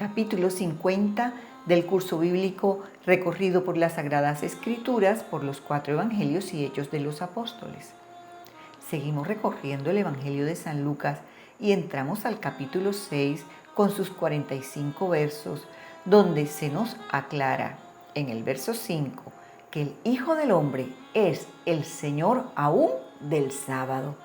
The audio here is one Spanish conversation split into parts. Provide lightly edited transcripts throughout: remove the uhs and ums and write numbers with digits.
capítulo 50 del curso bíblico recorrido por las Sagradas Escrituras por los 4 Evangelios y Hechos de los Apóstoles. Seguimos recorriendo el Evangelio de San Lucas y entramos al capítulo 6 con sus 45 versos, donde se nos aclara en el verso 5 que el Hijo del Hombre es el Señor aún del sábado,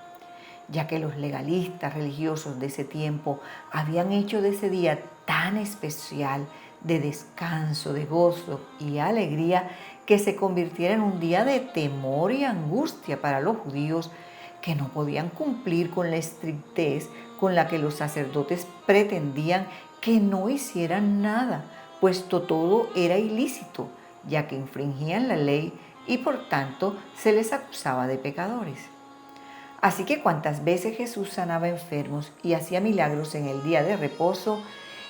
ya que los legalistas religiosos de ese tiempo habían hecho de ese día tan especial de descanso, de gozo y alegría, que se convirtiera en un día de temor y angustia para los judíos, que no podían cumplir con la estrictez con la que los sacerdotes pretendían que no hicieran nada, puesto todo era ilícito, ya que infringían la ley y por tanto se les acusaba de pecadores. Así que cuantas veces Jesús sanaba enfermos y hacía milagros en el día de reposo,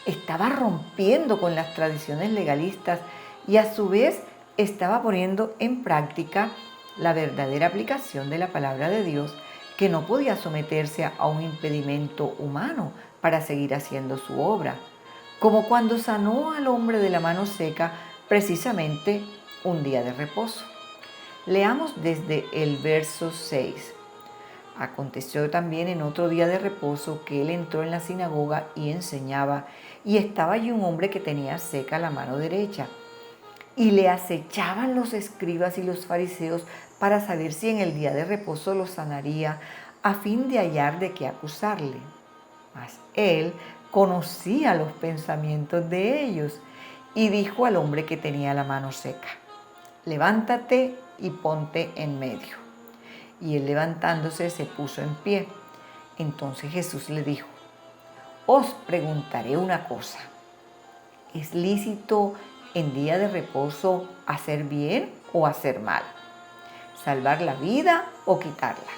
estaba rompiendo con las tradiciones legalistas y a su vez estaba poniendo en práctica la verdadera aplicación de la palabra de Dios, que no podía someterse a un impedimento humano para seguir haciendo su obra, como cuando sanó al hombre de la mano seca precisamente un día de reposo. Leamos desde el verso 6. Aconteció también en otro día de reposo que él entró en la sinagoga y enseñaba, y estaba allí un hombre que tenía seca la mano derecha. Y le acechaban los escribas y los fariseos para saber si en el día de reposo lo sanaría, a fin de hallar de qué acusarle. Mas él conocía los pensamientos de ellos y dijo al hombre que tenía la mano seca: levántate y ponte en medio. Y él, levantándose, se puso en pie. Entonces Jesús le dijo: os preguntaré una cosa. ¿Es lícito en día de reposo hacer bien o hacer mal? ¿Salvar la vida o quitarla?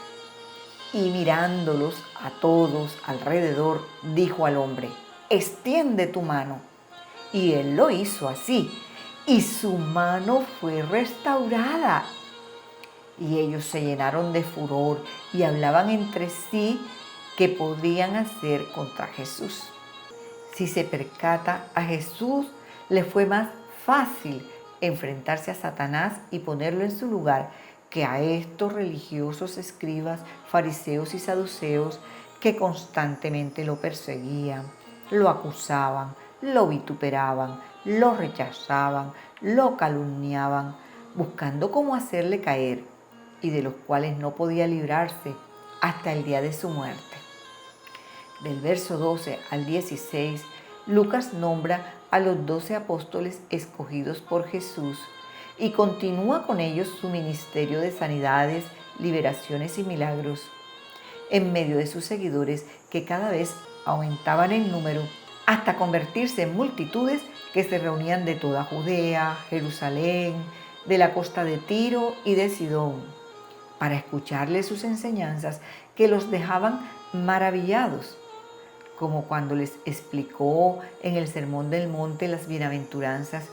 Y mirándolos a todos alrededor, dijo al hombre: extiende tu mano. Y él lo hizo así, y su mano fue restaurada. Y ellos se llenaron de furor y hablaban entre sí qué podrían hacer contra Jesús. Si se percata, a Jesús le fue más fácil enfrentarse a Satanás y ponerlo en su lugar que a estos religiosos escribas, fariseos y saduceos que constantemente lo perseguían, lo acusaban, lo vituperaban, lo rechazaban, lo calumniaban, buscando cómo hacerle caer, y de los cuales no podía librarse hasta el día de su muerte. Del verso 12 al 16, Lucas nombra a los 12 apóstoles escogidos por Jesús y continúa con ellos su ministerio de sanidades, liberaciones y milagros, en medio de sus seguidores que cada vez aumentaban en número hasta convertirse en multitudes que se reunían de toda Judea, Jerusalén, de la costa de Tiro y de Sidón, para escucharle sus enseñanzas que los dejaban maravillados, como cuando les explicó en el Sermón del Monte las bienaventuranzas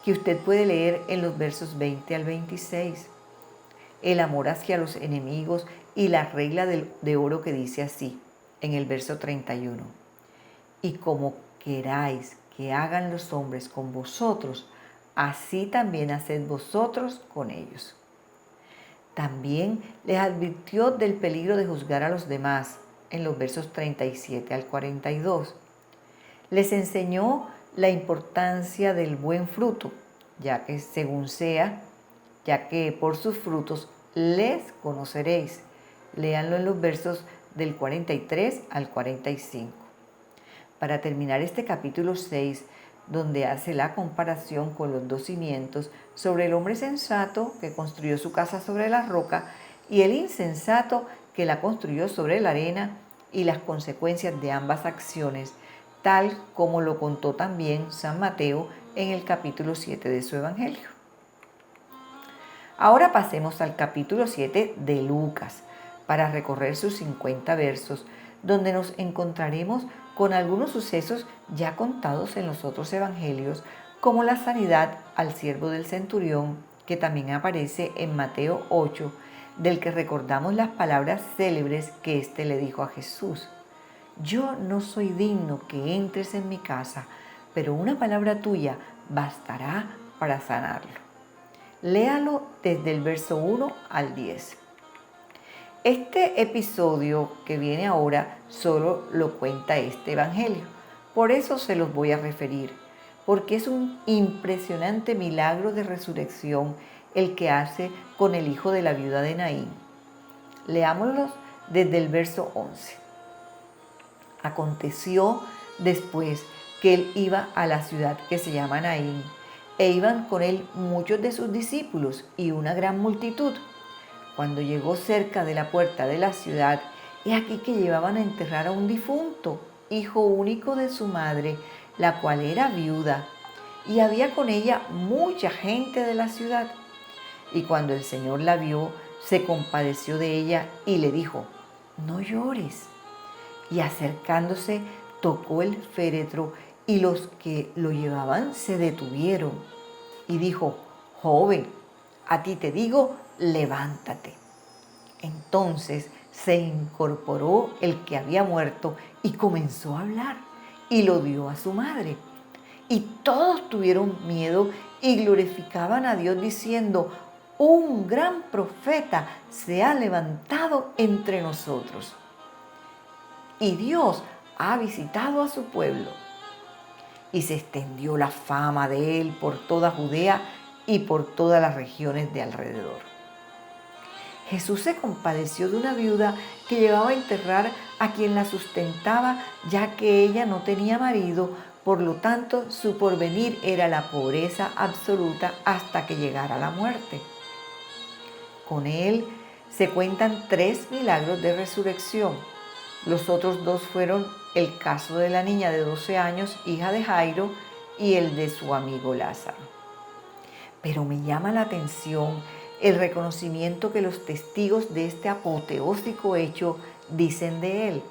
que usted puede leer en los versos 20 al 26. El amor hacia los enemigos y la regla de oro que dice así, en el verso 31. Y como queráis que hagan los hombres con vosotros, así también haced vosotros con ellos. También les advirtió del peligro de juzgar a los demás en los versos 37 al 42. Les enseñó la importancia del buen fruto, ya que por sus frutos les conoceréis. Léanlo en los versos del 43 al 45. Para terminar este capítulo 6, donde hace la comparación con los 2 cimientos sobre el hombre sensato que construyó su casa sobre la roca y el insensato que la construyó sobre la arena, y las consecuencias de ambas acciones, tal como lo contó también San Mateo en el capítulo 7 de su Evangelio. Ahora pasemos al capítulo 7 de Lucas para recorrer sus 50 versos, donde nos encontraremos con algunos sucesos ya contados en los otros evangelios, como la sanidad al siervo del centurión, que también aparece en Mateo 8, del que recordamos las palabras célebres que éste le dijo a Jesús: yo no soy digno que entres en mi casa, pero una palabra tuya bastará para sanarlo. Léalo desde el verso 1 al 10. Este episodio que viene ahora solo lo cuenta este evangelio. Por eso se los voy a referir, porque es un impresionante milagro de resurrección el que hace con el hijo de la viuda de Naín. Leámoslos desde el verso 11. Aconteció después que él iba a la ciudad que se llama Naín, e iban con él muchos de sus discípulos y una gran multitud. Cuando llegó cerca de la puerta de la ciudad, he aquí que llevaban a enterrar a un difunto, hijo único de su madre, la cual era viuda, y había con ella mucha gente de la ciudad. Y cuando el Señor la vio, se compadeció de ella y le dijo: no llores. Y acercándose, tocó el féretro, y los que lo llevaban se detuvieron. Y dijo: joven, a ti te digo, levántate. Entonces se incorporó el que había muerto y comenzó a hablar, y lo dio a su madre. Y todos tuvieron miedo y glorificaban a Dios diciendo: un gran profeta se ha levantado entre nosotros. Y Dios ha visitado a su pueblo. Y se extendió la fama de él por toda Judea y por todas las regiones de alrededor. Jesús se compadeció de una viuda que llevaba a enterrar a quien la sustentaba, ya que ella no tenía marido, por lo tanto su porvenir era la pobreza absoluta hasta que llegara la muerte. Con él se cuentan 3 milagros de resurrección. Los otros 2 fueron el caso de la niña de 12 años, hija de Jairo, y el de su amigo Lázaro. Pero me llama la atención el reconocimiento que los testigos de este apoteósico hecho dicen de él.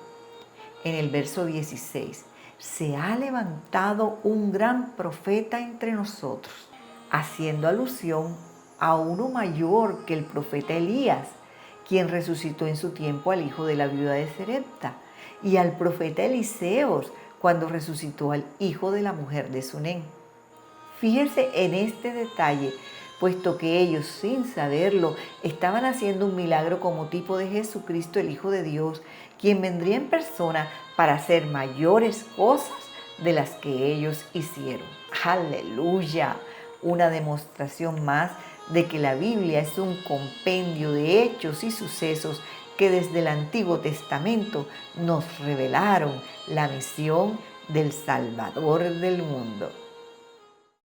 En el verso 16, se ha levantado un gran profeta entre nosotros, haciendo alusión a uno mayor que el profeta Elías, quien resucitó en su tiempo al hijo de la viuda de Sarepta, y al profeta Eliseos, cuando resucitó al hijo de la mujer de Sunén. Fíjense en este detalle, puesto que ellos, sin saberlo, estaban haciendo un milagro como tipo de Jesucristo, el Hijo de Dios, quien vendría en persona para hacer mayores cosas de las que ellos hicieron. ¡Aleluya! Una demostración más de que la Biblia es un compendio de hechos y sucesos que desde el Antiguo Testamento nos revelaron la misión del Salvador del mundo.